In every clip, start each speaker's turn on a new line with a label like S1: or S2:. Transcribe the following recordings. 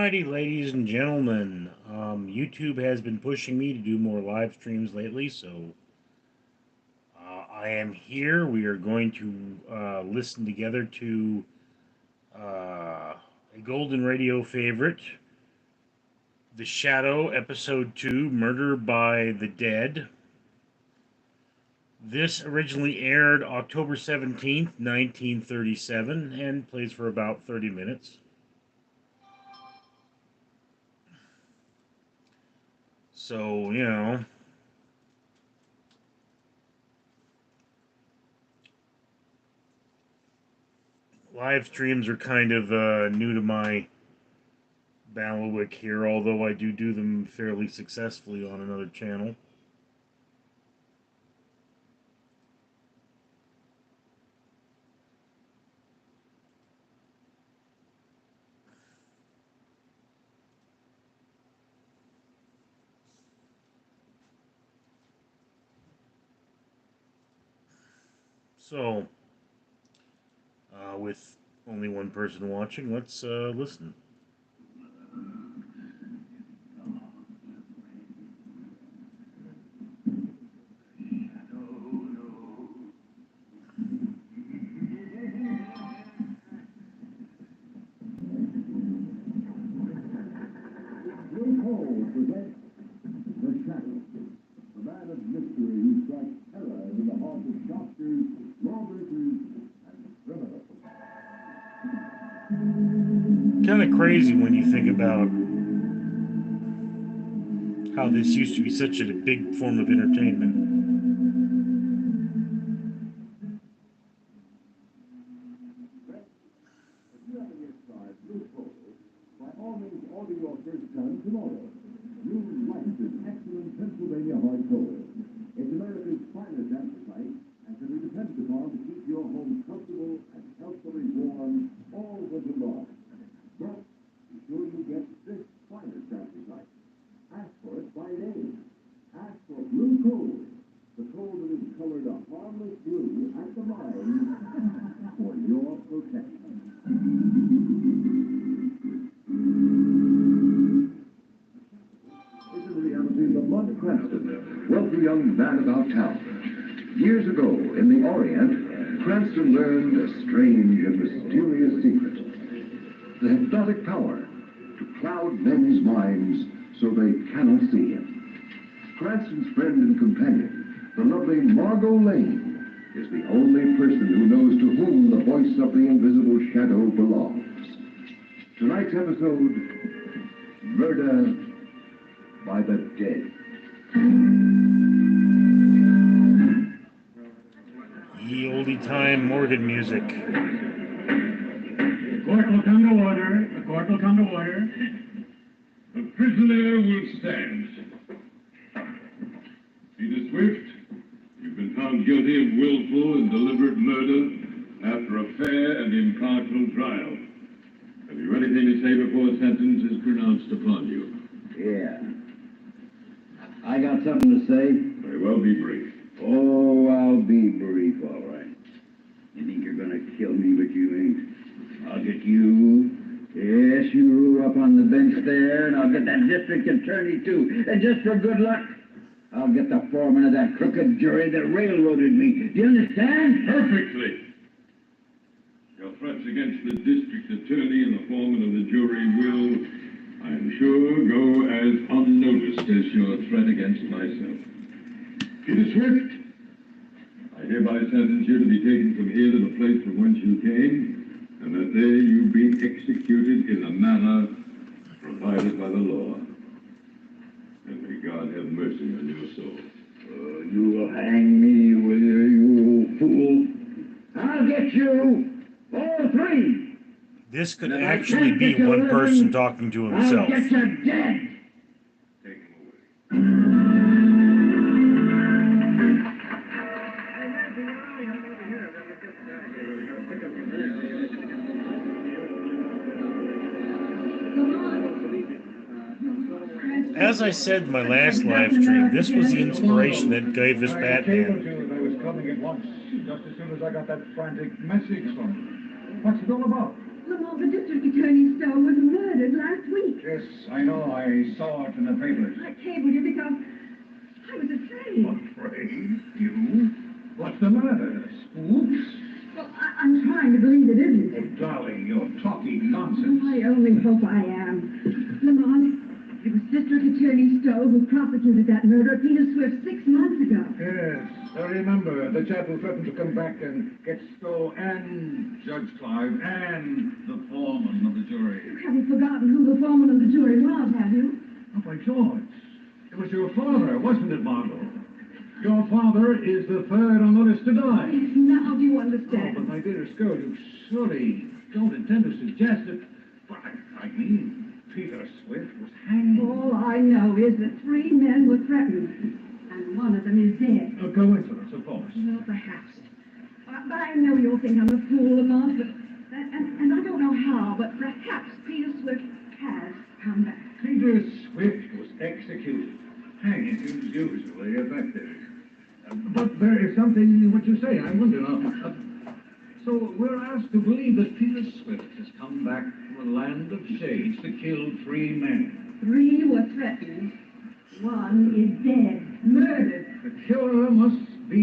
S1: Alrighty, ladies and gentlemen. YouTube has been pushing me to do more live streams lately, so I am here. We are going to listen together to a Golden Radio favorite, The Shadow, Episode 2, Murder by the Dead. This originally aired October 17th, 1937, and plays for about 30 minutes. So, live streams are kind of new to my bailiwick here, although I do them fairly successfully on another channel. So, with only one person watching, let's listen. Kind of crazy when you think about how this used to be such a big form of entertainment.
S2: It's America's finest appetite and can be depended upon to keep your home comfortable and healthfully warm all winter long. But be sure you get this finest appetite. Ask for it by name. Ask for Blue Coal, the coal that is colored a harmless blue at the mine for your protection. It's in reality the Mont Cranston, wealthy young man about town. Years ago, in the Orient, Cranston learned a strange and mysterious secret. The hypnotic power to cloud men's minds so they cannot see him. Cranston's friend and companion, the lovely Margot Lane, is the only person who knows to whom the voice of the invisible shadow belongs. Tonight's episode, Murder by the Dead.
S1: Ye oldie time Morgan music.
S3: The court will come to order. The court will come to order. The prisoner will stand. Peter Swift, you've been found guilty of willful and deliberate murder after a fair and impartial trial. Have you anything to say before sentence is pronounced upon you?
S4: Yeah. I got something to say.
S3: Very well, be brief.
S4: Oh, I'll be brief, all right. You think you're gonna kill me, but you ain't. I'll get you. Yes, you up on the bench there, and I'll get that district attorney, too. And just for good luck, I'll get the foreman of that crooked jury that railroaded me. Do you understand?
S3: Perfectly. Your threats against the district attorney and the foreman of the jury will, I'm sure, go as unnoticed as your threat against myself. Peter Swift, I hereby sentence you to be taken from here to the place from whence you came, and that there you be executed in the manner provided by the law. And may God have mercy on your soul.
S4: You will hang me, will you, you fool? I'll get you, all three.
S1: This could actually be one person talking to himself.
S4: I'll get you dead.
S3: Take him away.
S1: As I said in my last live stream, this was the inspiration that gave us
S5: I told you
S1: Batman.
S5: that I was coming at once, just as soon as I got that frantic message from you. What's it all about? Lamont, the district attorney Stowe was murdered last week.
S4: Yes, I know. I saw it in the papers.
S5: I cabled you because I was afraid.
S4: Afraid? You? What's the matter? Spooks?
S5: Well, I'm trying to believe it isn't.
S4: Oh, darling, you're talking nonsense.
S5: I only hope I am. Lamont, it was District Attorney Stowe who prosecuted that murder of Peter Swift 6 months ago.
S4: Yes, I remember. The chap who threatened to come back and get Stowe and Judge Clive and the foreman of the jury.
S5: You haven't forgotten who the foreman of the jury was, have you?
S4: Oh, by George. It was your father, wasn't it, Margot? Your father is the third on the list to die.
S5: Yes, now do you
S4: Oh,
S5: understand?
S4: but my dearest girl, you surely don't intend to suggest that... But I mean, Peter Swift was hanged.
S5: All I know is that 3 men were threatened, and one of them is dead.
S4: A coincidence, of course.
S5: Well, perhaps. But I know you'll think I'm a fool, Lamont, but... And I don't know how, but perhaps Peter Swift has come back.
S4: Peter Swift was executed. Hanging is usually effective. But there is something in what you say. I wonder now. So we're asked to believe that Peter Swift has come back from a land of shades to kill 3 men.
S5: 3 were threatened. 1 is dead, murdered.
S4: The killer must be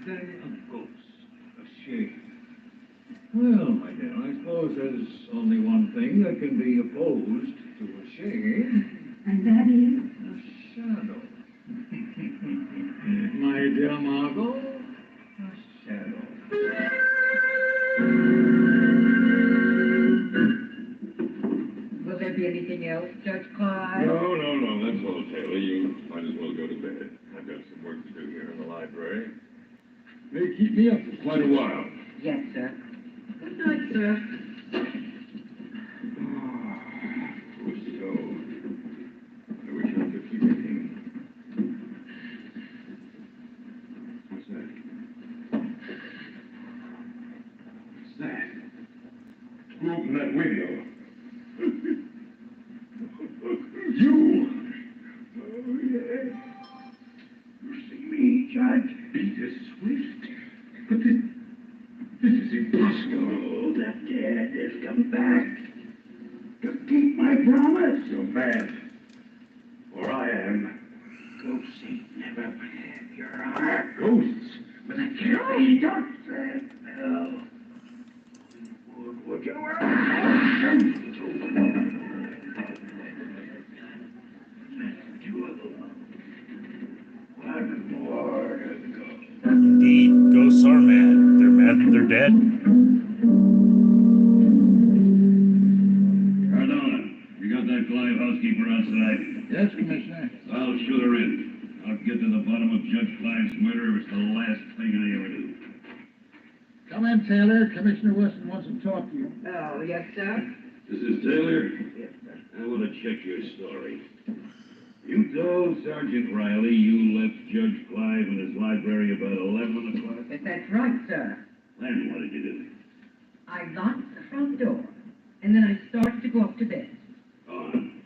S4: then a ghost, a shade. Well, my dear, I suppose there's only one thing that can be opposed to a shade.
S5: And that is?
S4: A shadow. My dear Margot, a shadow.
S5: Will there be anything else, Judge Clive?
S3: No, that's all, Taylor. You might as well go to bed. I've got some work to do here in the library. May keep me up for quite a while.
S5: Yes, sir. Good night, sir.
S3: Poor Stowe. I wish I could forget him. What's that? What's that? Who opened that window? You! Oh, yeah. You see me, Judge? Peter Swift? But this is impossible. Oh, the dead has come back to keep my promise. You're mad. Or I am. Ghosts ain't never had your heart. Ghosts? But I can't be. Don't say no. Would you? One more to go.
S1: Indeed, ghosts are mad. They're mad that they're dead.
S3: Cardona, you got that Clive housekeeper outside?
S4: Yes, Commissioner.
S3: I'll shoot her in. I'll get to the bottom of Judge Clive's murder if it's the last thing I ever do.
S4: Come in, Taylor. Commissioner Weston wants to talk to you.
S5: Oh, yes, sir.
S3: This is Taylor.
S5: Yes, sir.
S3: I want to check your story. You told Sergeant Riley you left Judge Clive in his library about 11 o'clock?
S5: Yes, that's right, sir.
S3: Then what did you do?
S5: I locked the front door, and then I started to go up to bed.
S3: Go on.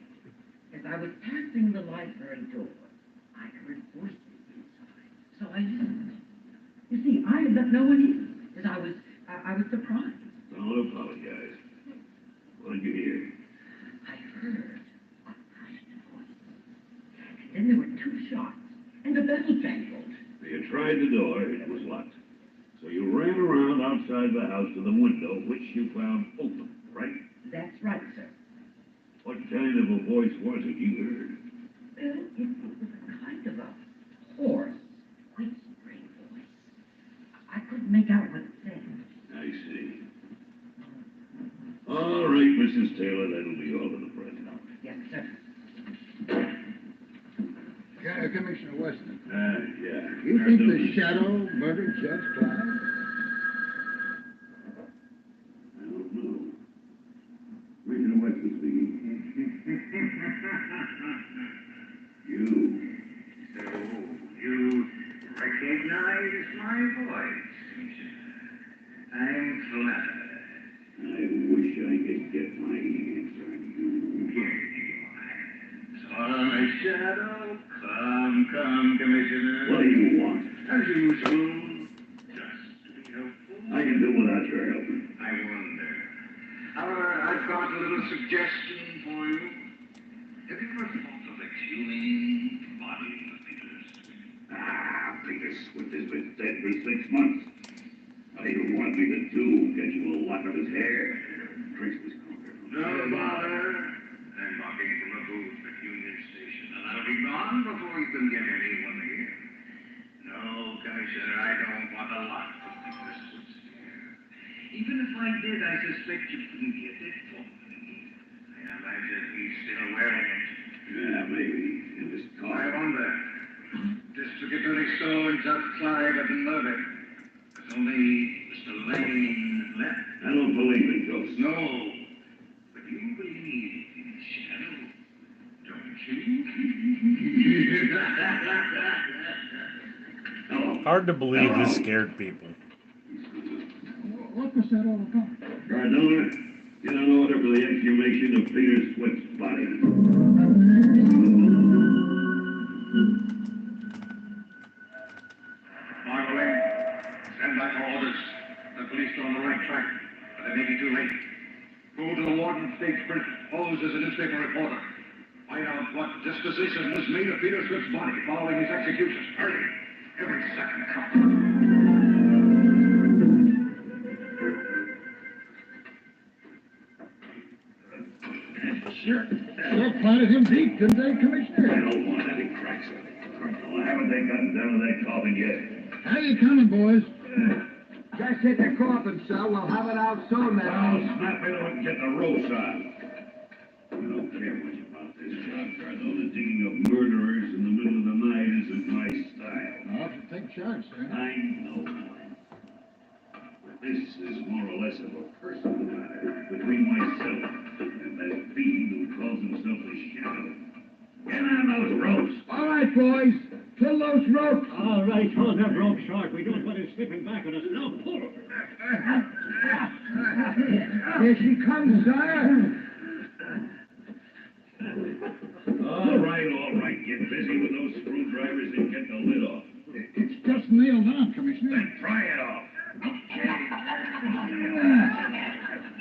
S5: As I was passing the library door, I heard voices inside. So I listened. You see, I had let no one in, because I was surprised.
S3: Don't apologize. What did you hear?
S5: I heard a hushed voice. And then there were 2 shots, and the bell jangled.
S3: So you tried the door, it was locked. So you ran around outside the house to the window, which you found open, right?
S5: That's right, sir.
S3: What kind of a voice was it you heard?
S5: Well, it was a kind of a hoarse, whispering voice. I couldn't make out what it said.
S3: I see. All right, Mrs. Taylor, that'll be all for the present.
S5: Yes, sir.
S4: Commissioner Weston.
S3: Yeah.
S4: You think the shadow murdered Judge Clive?
S3: I don't know. Commissioner Weston speaking. You recognize my voice. I'm flattered. I wish I could get my hands on you. Here you are. My shadow. Come, Commissioner. What do you want? As usual, just to be helpful. I can do without your help. I wonder,
S6: I've got a little suggestion for you. Have you ever thought of exhuming the body of Peter Swift?
S4: Ah, Peter Swift has been dead for 6 months. What do you want me to do? Get you a lock of his hair? Trace this conquer.
S6: No bother. I'm walking from a booth at Union Station, and I'll be gone before you can get anyone here. No, Commissioner, I don't want a lot of Peter Swift's hair. Even if I did, I suspect you couldn't get it for me. I imagine he's still wearing it.
S4: Yeah, maybe. In this
S6: I
S4: car.
S6: wonder. District Attorney Stone just tried at the murder. There's only Mr. Lane left.
S4: I don't believe in ghosts.
S6: No, but you believe in shadow, don't you?
S4: Hello.
S1: Hard to believe this scared people.
S7: What was that all about?
S4: Cardona, get an order for the exhumation of Peter Swift's body.
S6: Margaret, send back our orders. The police are on the right track, but they may be too late. Go to the Warden State Prison. Pose as a newspaper reporter. Find out what disposition was made of Peter Swift's body following his execution. Hurry. Every second counts.
S7: Sure. They planted him deep, didn't they,
S4: I
S7: Commissioner?
S4: don't want any cracks on it. Colonel, haven't they gotten down to that coffin yet?
S7: How you coming, boys?
S8: Just hit the coffin, sir. We'll have it out soon,
S4: Well,
S8: then.
S4: snap into it and get the ropes on. I don't care much about this job, Cardona. Digging up murderers in the middle of the night isn't my style.
S7: I'll have to take charge, sir.
S4: I know. But this is more or less of a personal matter between myself and that fiend who calls himself the Shadow. Get on those ropes!
S7: All right, boys. Pull those ropes.
S9: All right, hold that rope short. We don't want it slipping back on us. Now pull.
S7: Here she comes, sir.
S4: All right. Get busy with those screwdrivers and get the lid off.
S7: It's just nailed on, Commissioner.
S4: Then pry it off.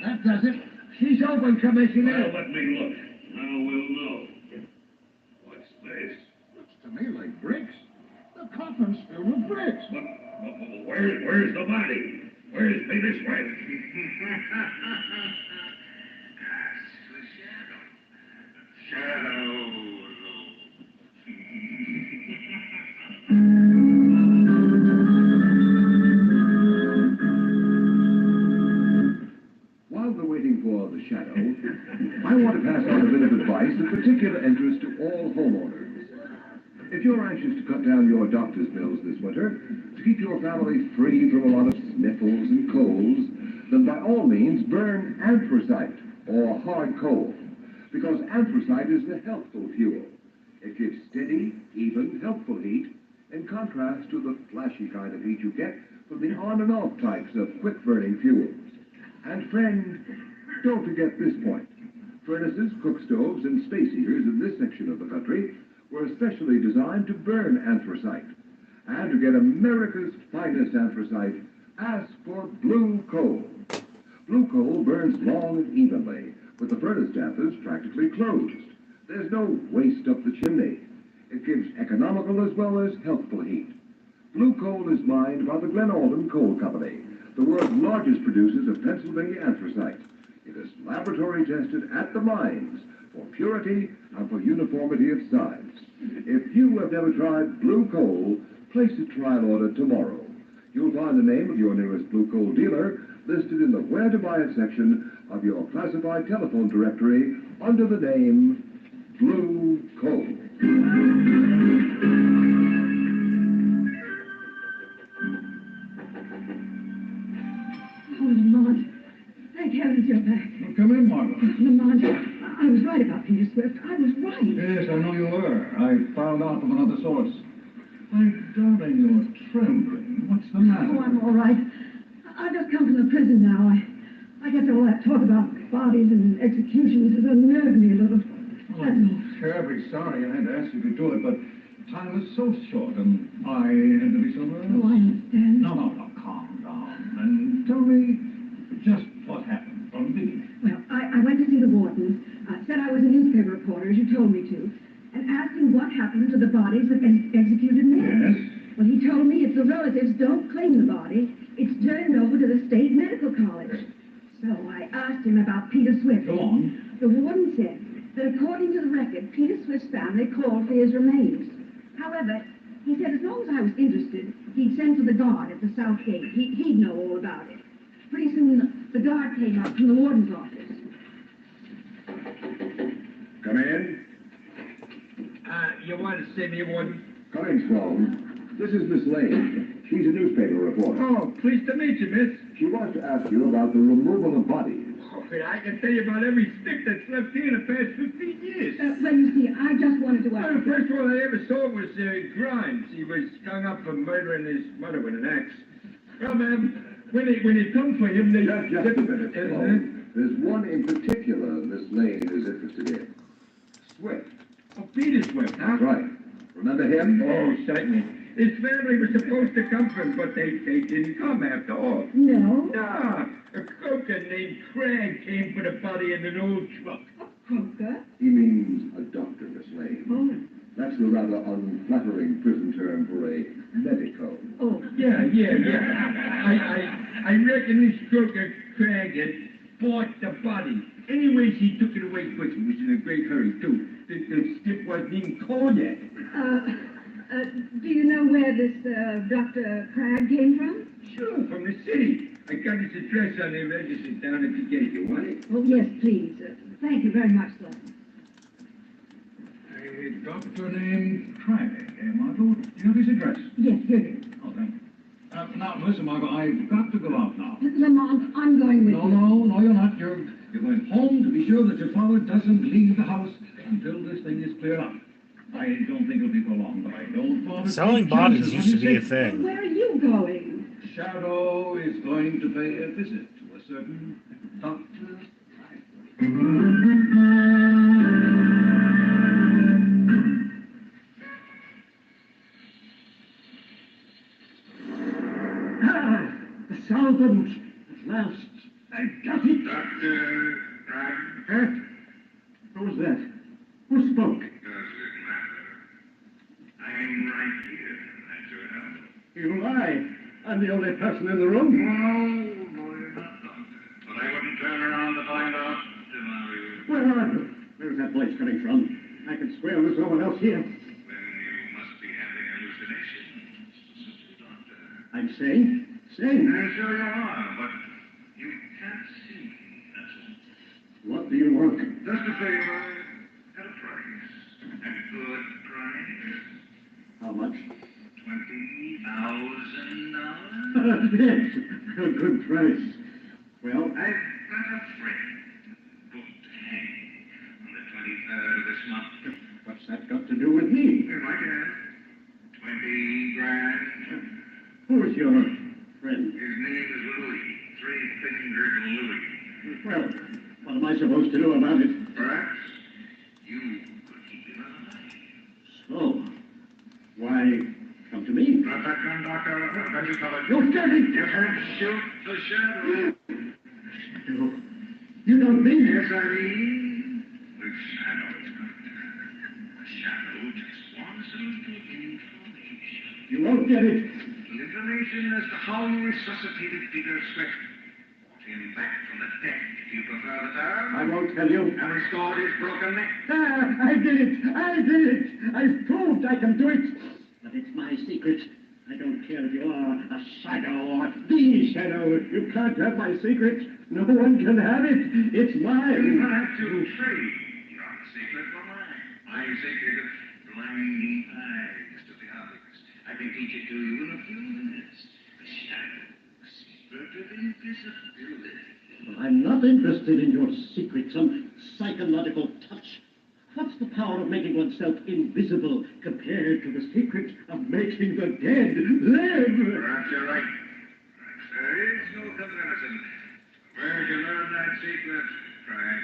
S7: That does it.
S8: She's open,
S4: Well,
S8: Commissioner.
S4: let me look. Now we'll know. What's this?
S7: Looks to me like bricks. The coffin's filled with bricks.
S4: Where's the body? Where's Peter Swift?
S2: While we're waiting for the shadow, I want to pass on a bit of advice of particular interest to all homeowners. If you're anxious to cut down your doctor's bills this winter, to keep your family free from a lot of sniffles and colds, then by all means burn anthracite or hard coal, because anthracite is the healthful fuel. It gives steady, even, helpful heat, in contrast to the flashy kind of heat you get from the on and off types of quick-burning fuels. And friend, don't forget this point. Furnaces, cook stoves, and space heaters in this section of the country were especially designed to burn anthracite. And to get America's finest anthracite, ask for blue coal. Blue coal burns long and evenly, with the furnace dampers practically closed. There's no waste up the chimney. It gives economical as well as healthful heat. Blue coal is mined by the Glen Alden Coal Company, the world's largest producers of Pennsylvania anthracite. It is laboratory tested at the mines for purity and for uniformity of size. If you have never tried blue coal, place a trial order tomorrow. You'll find the name of your nearest blue coal dealer listed in the Where to Buy It section of your classified telephone directory under the name Blue Coal.
S5: Oh, Lamont. Thank heavens you're back.
S7: Well, come in, Margot.
S5: Lamont, I was right about Peter Swift. I was right.
S7: Yes, I know you were. I found out from another source. My darling, you're trembling. What's the matter?
S5: Oh, I'm all right. I just come from the prison now. I guess all that talk about bodies and executions has unnerved me a little.
S7: Well, I'm terribly sorry I had to ask you to do it, but time is so short, and I had to be somewhere else.
S5: Oh, I understand.
S7: No, calm down. And tell me just what happened from the beginning.
S5: Well,
S10: what happened to the bodies of executed men?
S7: Yes?
S10: Well, he told me if the relatives don't claim the body, it's turned over to the state medical college. So I asked him about Peter Swift.
S7: Go on.
S10: The warden said that according to the record, Peter Swift's family called for his remains. However, he said as long as I was interested, he'd send for the guard at the south gate. He'd know all about it. Pretty soon, the guard came up from the warden's office.
S2: Come in.
S8: You want to see me, Warden?
S2: Come in, Sloan. This is Miss Lane. She's a newspaper reporter.
S8: Oh, pleased to meet you, miss.
S2: She wants to ask you about the removal of bodies.
S8: Oh, I can tell you about every stick that's left here in the past 15 years.
S10: Well, you see, I just wanted to ask...
S8: Well, the first one I ever saw was Grimes. He was hung up for murdering his mother with an axe. Well, ma'am, when they come for him, they...
S2: Just a minute, Sloan. There's one in particular Miss Lane is interested in. Swift.
S8: Oh, Peter Swift, huh?
S2: That's right. Remember him?
S8: Oh, certainly. His family was supposed to come for him, but they didn't come after all.
S10: No?
S8: Nah, a croaker named Craig came for the body in an old truck.
S10: A croaker?
S2: He means a doctor, Miss Lane.
S10: Oh.
S2: That's the rather unflattering prison term for a medico.
S10: Oh.
S8: Yeah. I reckon this croaker Craig had bought the body. Anyways, he took it away quick. He was in a great hurry, too. The stiff wasn't even cold yet.
S10: Do you know where this, Dr. Cragg came from?
S8: Sure, from the city. I got his address on the register down at the gate. You want it?
S10: Oh, yes, please. Thank you very much, sir.
S7: A doctor named Cragg, Margot? Do you have his address?
S10: Yes, here it is.
S7: Oh, thank you. Now, listen, Margot, I've got to go out now.
S10: Lamont, I'm going with you.
S7: No, you're not. You're going home to be sure that your father doesn't leave the house until this thing is cleared up. I don't think it'll be for long, but I don't want to...
S1: Selling bodies used to be a thing.
S10: Where are you going?
S7: Shadow is going to pay a visit to a certain doctor.
S9: The solvent! At last! I got it!
S6: Dr. Cragg?
S9: Huh? Who was that? Who spoke?
S6: Does it matter? I'm right here, at your help.
S9: You lie. I'm the only person in the room.
S6: No, you're not, Doctor. But I wouldn't turn around to find out if I were you.
S9: Where are you? Where's that voice coming from? I can swear there's no one else here.
S6: Then you must be having hallucinations, Doctor.
S9: I'm sane. Sane.
S6: Sure you are, but you can't see, that's all.
S9: What do you want?
S6: Just a favor at a price. A good price.
S9: How much?
S6: $20,000.
S9: Yes, a good price. Well,
S6: I've got a friend booked to hang on the 23rd of this month.
S9: what's that got to do with me?
S6: If I can, 20 grand.
S9: Who's your friend?
S6: His name is Louis, Three-Fingered Louis.
S9: Well, what am I supposed to do about it?
S6: Perhaps you could keep him alive.
S9: So, why come to me?
S6: Protection, Doctor. I've got you covered.
S9: You dirty!
S6: You can shoot the shadow.
S9: Shadow. You don't mean it.
S6: Yes, I mean, the shadow, Doctor. The shadow just wants a little information.
S9: You won't get it.
S6: Information as to how you resuscitated Peter Swift. Brought him back from the dead, if you prefer the term.
S9: I won't tell you.
S6: And restored his broken neck.
S9: I did it! I've proved I can do it! But it's my secret. I don't care if you are a shadow or the shadow. You can't have my secret. No one can have it. It's mine.
S6: You have to trade your secret for mine. My secret of blinding eyes to the others. I can teach it to you in a few minutes. The shadow, the secret of invisibility.
S9: Well, I'm not interested in your secret, some psychological touch. What's the power of making oneself invisible compared to the secret of making the dead live?
S6: Perhaps you're right. There is no comparison. Where'd you learn that secret, Frank?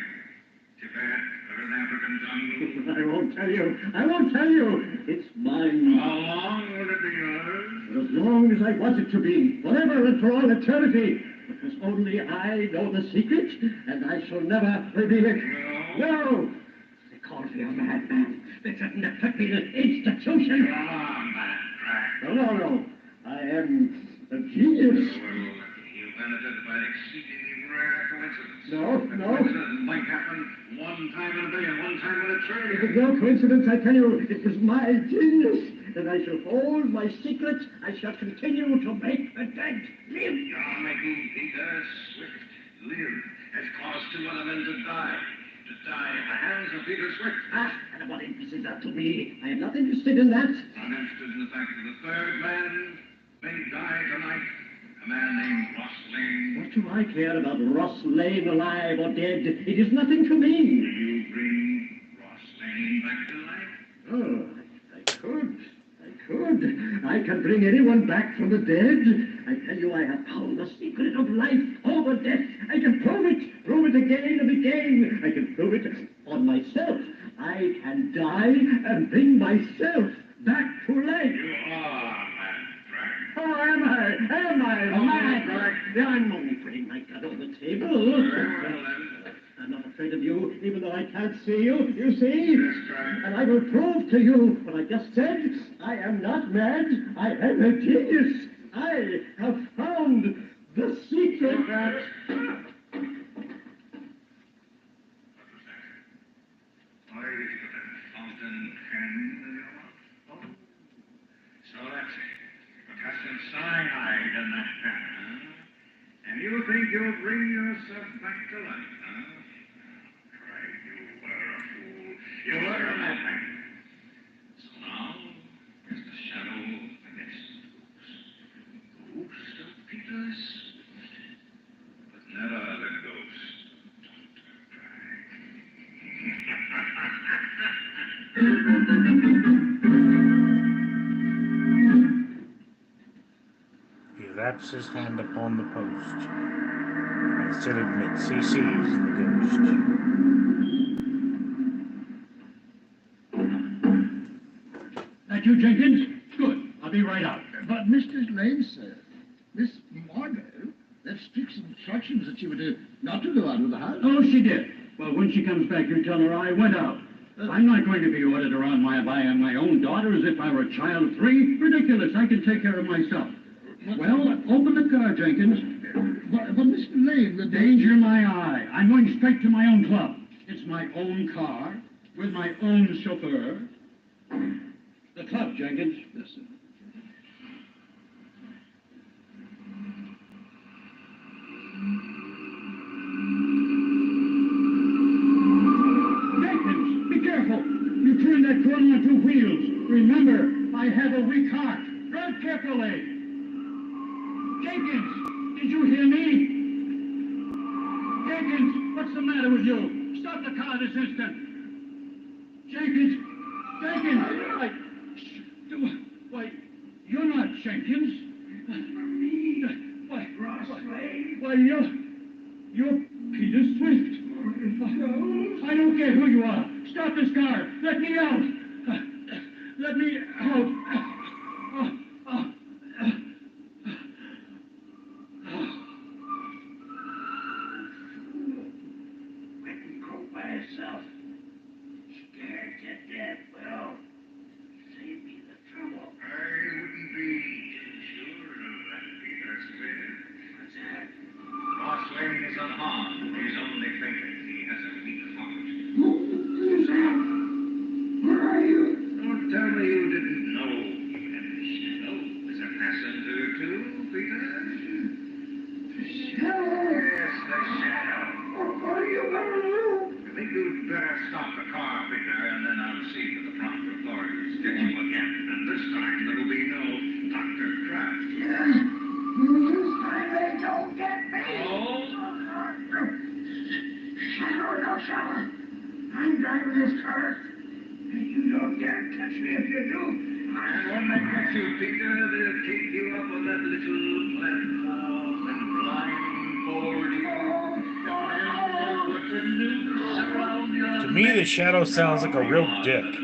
S6: Tibet or an African jungle?
S9: I won't tell you. I won't tell you. It's mine.
S6: How long will it be yours?
S9: For as long as I want it to be. Forever and for all eternity. Because only I know the secret, and I shall never reveal it.
S6: No.
S9: No! call for your madman. They threatened to put me in an institution.
S6: Come on, man, Craig.
S9: No. I am a genius.
S6: You benefited by an exceedingly rare coincidence.
S9: No.
S6: A coincidence might happen one time in a billion, one time in a
S9: It
S6: trillion.
S9: is no coincidence, I tell you. It was my genius. And I shall hold my secret. I shall continue to make the dead live.
S6: You're making Peter Swift live has caused 2 other men to die. To die at the hands of Peter Swift.
S9: And what interest is that to me? I am not interested in that.
S6: I'm interested in the fact that the third man may die tonight. A man named Ross Lane.
S9: What do I care about Ross Lane alive or dead? It is nothing to
S6: Will
S9: me.
S6: you bring Ross Lane back to life?
S9: Oh, I could. I can bring anyone back from the dead. I tell you, I have found the secret of life over death. I can prove it again and again. I can prove it on myself. I can die and bring myself back to life.
S6: You are mad, Frank.
S9: Oh, am I mad? I'm only putting my gun on the table.
S6: Very well, then.
S9: I'm not afraid of you, even though I can't see you. You see?
S6: Yes, Frank.
S9: And I will prove to you what I just said. I am not mad. I am a genius. I have found the secret.
S6: What was that? Why did you put that fountain pen in your mouth? Oh. So that's it. Potassium cyanide in that pen, huh? And you think you'll bring yourself back to life, huh? Craig, you were a fool. You were a madman. So now, there's the shadow against the ghost. Ghost of Peter Swift. But never the ghost of Dr.
S1: He raps his hand upon the post and still admits he sees the ghost.
S7: That you, Jenkins? Good. I'll be right out.
S11: But Mr. Lane, sir, Miss Margot left strict instructions that she were not to go out of the house.
S7: Oh, she did. Well, when she comes back, you tell her I went out. I'm not going to be ordered around by my own daughter as if I were a child of 3. Ridiculous. I can take care of myself. Well, open the car, Jenkins.
S11: But Mr. Lane, the
S7: Danger my eye. I'm going straight to my own club. It's my own car with my own chauffeur. The club, Jenkins.
S11: Yes, sir.
S7: Jenkins, be careful. You turned that corner on 2 wheels. Remember, I have a weak heart. Drive carefully. Jenkins, did you hear me? Jenkins, what's the matter with you? Stop the car this instant. Jenkins, why, you're not Jenkins. Why, you're Peter Swift. I don't care who you are. Stop this car. Let me out. Let me out.
S6: Wouldn't go by herself. Scared to death. Well, save me the trouble. I wouldn't be sure of that, Peter Swift. What's that? Ross Lane is unharmed. He's only fainted. He has a weak heart. Who's that? Where are you? Don't tell me you didn't know you had a shadow as a passenger too, Peter. The shadow? Yes, the shadow.
S11: What are you going to do?
S6: I think you'd better stop the car, Peter, and then I'll see that the proper authorities get you again. And this time there'll be no Dr. Kraft.
S11: Yes. This time they don't get me.
S6: Oh?
S11: Shadow, no shadow. I'm driving this car. And you don't dare touch me if you do.
S6: And when they get you, Peter, they'll take you up on that little platform and blindfold you.
S1: To me, the shadow sounds like a real dick.
S6: Your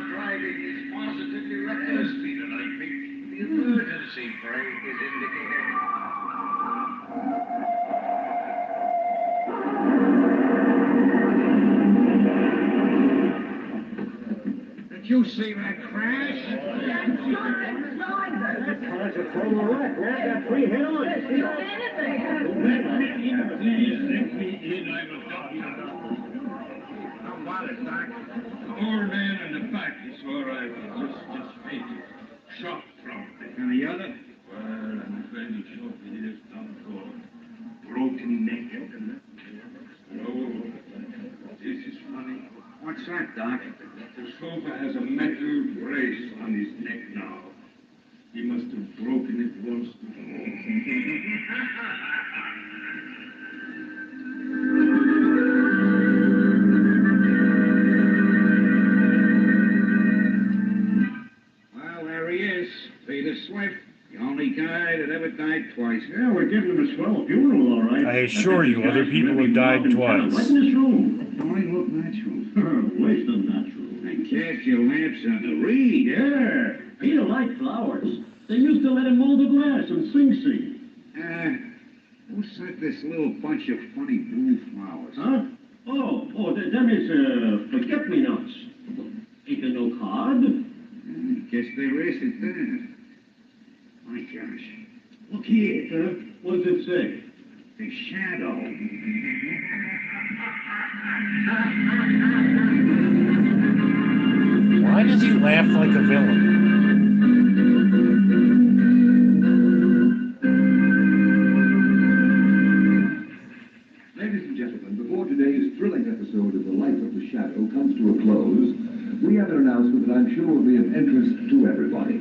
S6: driving is positively reckless, Peter. I think the emergency brake is indicated.
S8: you see that crash?
S10: That's mine, driver.
S9: That's a total wreck. I've got 3 head-on.
S8: Please let me in. I was talking about
S6: How about it, Doc?
S8: the old man in the back. It's all right. Just fainted. Shock probably. And the other? Well, I'm afraid the shock is done for. Broken neck. No. This is funny.
S4: What's that, Doc?
S8: The sofa has a metal brace on his neck now. He must have broken it once
S4: Well, there he is. Peter Swift. The only guy that ever died twice.
S7: Yeah, we're giving him a swell funeral, all right.
S1: I assure you, other people have died twice.
S7: Right in this room.
S4: Don't he look natural?
S7: Waste of natural.
S4: And cast your lamps on the reed.
S7: Yeah, Peter liked flowers. They used to let him mold the glass and sing.
S4: Who sent this little bunch of funny blue flowers?
S7: Huh? Them is, forget-me-nots. Ain't there no card?
S4: Guess there isn't that. My gosh. Look here.
S7: What does it say?
S4: The shadow.
S1: Why does he laugh like a villain?
S2: Ladies and gentlemen, before today's thrilling episode of The Life of the Shadow comes to a close, we have an announcement that I'm sure will be of interest to everybody.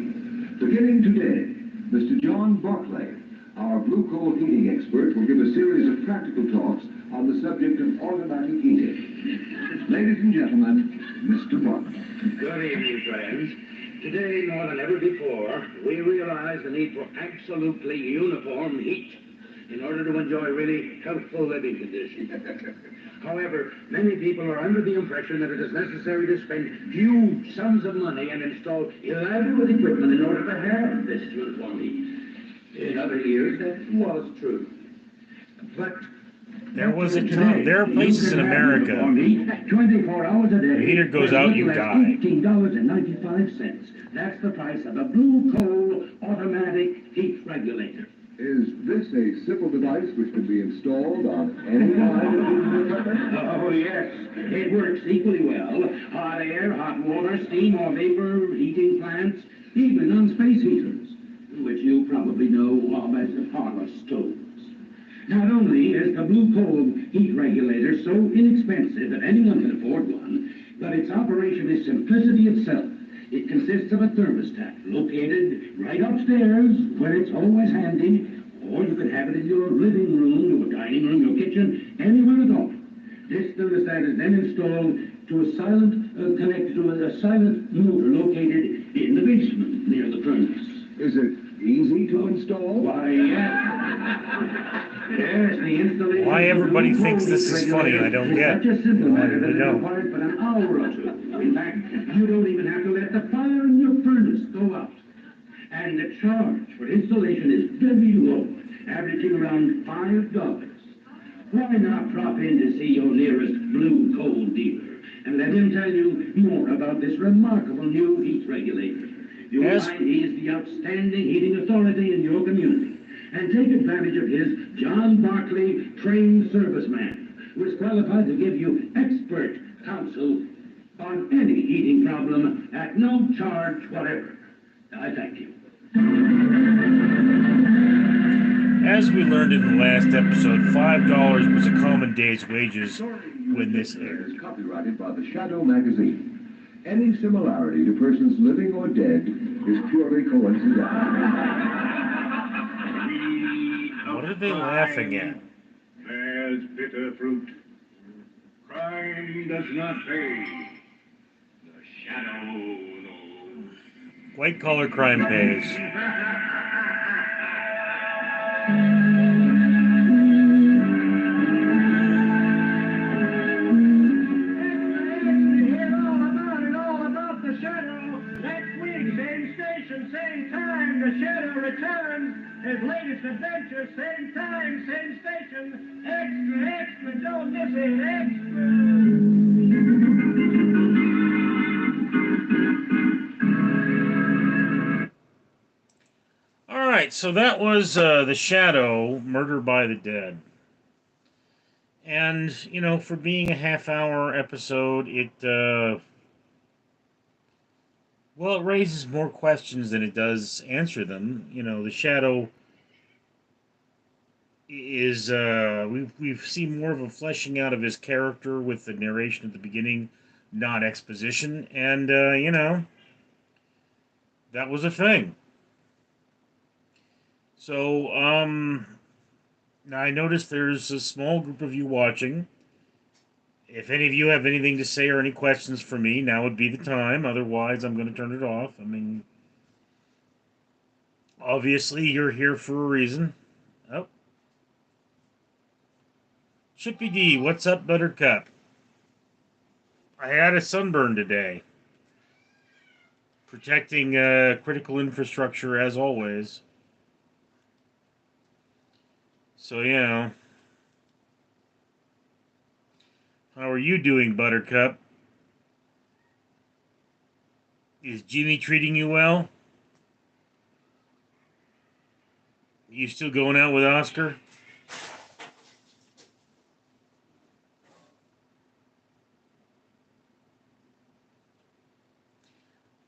S2: Beginning today, Mr. John Barclay, our blue coal heating expert, will give a series of practical talks on the subject of automatic heating. Ladies and gentlemen, Mr. Barclay.
S6: Good evening, friends. Today, more than ever before, we realize the need for absolutely uniform heat in order to enjoy really healthful living conditions. However, many people are under the impression that it is necessary to spend huge sums of money and install elaborate equipment in order to have this uniform heat. In other years, that was true. But
S1: There was a time. There are places in America.
S5: 24 hours a day.
S1: The heater goes out, you die.
S5: $18.95. That's the price of a blue coal automatic heat regulator.
S2: Is this a simple device which can be installed on any kind of heating equipment?
S5: Oh, yes. It works equally well. Hot air, hot water, steam or vapor heating plants, even on space heaters, which you probably know of as the parlor stoves. Not only is the blue coal heat regulator so inexpensive that anyone can afford one, but its operation is simplicity itself. It consists of a thermostat located right upstairs where it's always handy, or you can have it in your living room, your dining room, your kitchen, anywhere at all. This thermostat is then installed to connected to a silent motor located in the basement near the furnace.
S2: Is it easy to install?
S5: Why, yes. Yes, the installation.
S1: Why everybody thinks this is funny, I don't get.
S5: Such a simple matter that
S1: I
S5: it
S1: don't.
S5: requires but an hour or two. In fact, you don't even have to let the fire in your furnace go out. And the charge for installation is very low, averaging around $5. Why not drop in to see your nearest blue coal dealer and let him tell you more about this remarkable new heat regulator? You'll find he is the outstanding heating authority in your community. And take advantage of his John Barclay trained serviceman, who is qualified to give you expert counsel on any heating problem at no charge whatever. I thank you.
S1: As we learned in the last episode, $5 was a common day's wages when this aired.
S2: Is copyrighted by the Shadow magazine. Any similarity to persons living or dead is purely coincidental.
S1: What are they laughing at?
S3: Bears bitter fruit. Crime does not pay. The shadow knows.
S1: White collar crime pays.
S9: Same time, the Shadow returns. His latest adventure, same time, same station. Extra, extra, don't miss it, extra.
S1: right, so that was The Shadow, Murder by the Dead. And, for being a half-hour episode, well, it raises more questions than it does answer them. The Shadow is, we've seen more of a fleshing out of his character with the narration at the beginning, not exposition, and, that was a thing. So, now I noticed there's a small group of you watching. If any of you have anything to say or any questions for me, now would be the time. Otherwise, I'm going to turn it off. I mean, obviously, you're here for a reason. Oh. Chippy D, what's up, Buttercup? I had a sunburn today. Protecting critical infrastructure as always. So, how are you doing, Buttercup? Is Jimmy treating you well? You still going out with Oscar?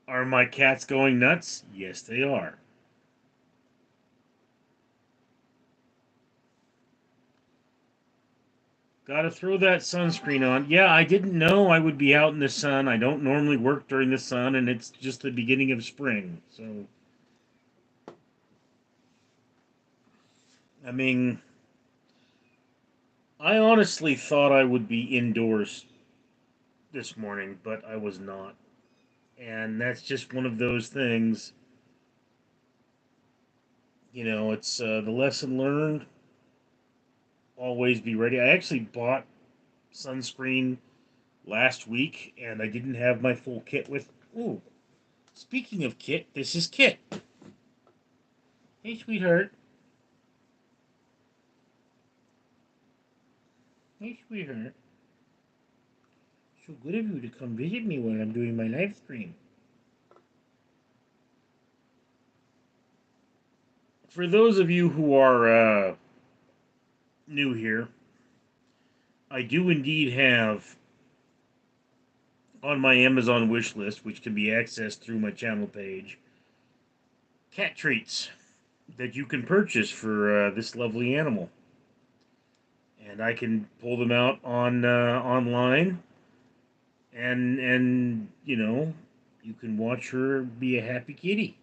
S1: Are my cats going nuts? Yes, they are. Gotta throw that sunscreen on. Yeah, I didn't know I would be out in the sun. I don't normally work during the sun, and it's just the beginning of spring. So, I mean, I honestly thought I would be indoors this morning, but I was not. And that's just one of those things. It's the lesson learned. Always be ready. I actually bought sunscreen last week, and I didn't have my full kit with. Ooh, speaking of kit, this is Kit. Hey, sweetheart. Hey, sweetheart. So good of you to come visit me when I'm doing my live stream. For those of you who are new here, I do indeed have on my Amazon wish list, which can be accessed through my channel page, cat treats that you can purchase for this lovely animal. And I can pull them out on online, and you can watch her be a happy kitty.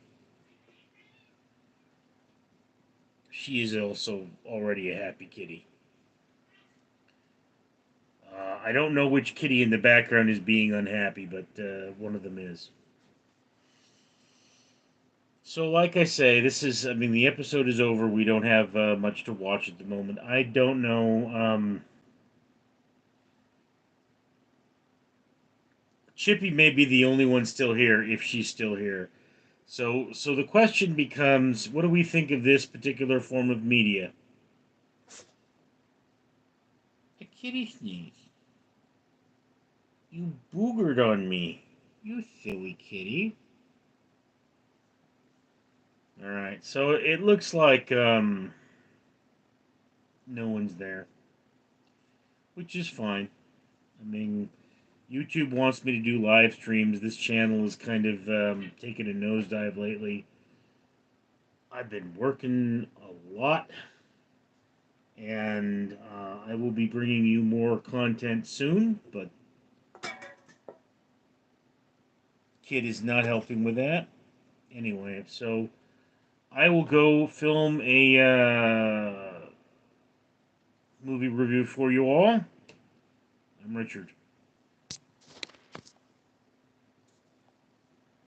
S1: She is also already a happy kitty. I don't know which kitty in the background is being unhappy, but one of them is. So, like I say, the episode is over. We don't have much to watch at the moment. I don't know. Chippy may be the only one still here, if she's still here. So the question becomes, what do we think of this particular form of media? A kitty sneeze. You boogered on me. You silly kitty. Alright, so it looks like no one's there. Which is fine. I mean, YouTube wants me to do live streams. This channel is kind of taken a nosedive lately. I've been working a lot, and I will be bringing you more content soon, but Kid is not helping with that. Anyway, so I will go film a movie review for you all. I'm Richard.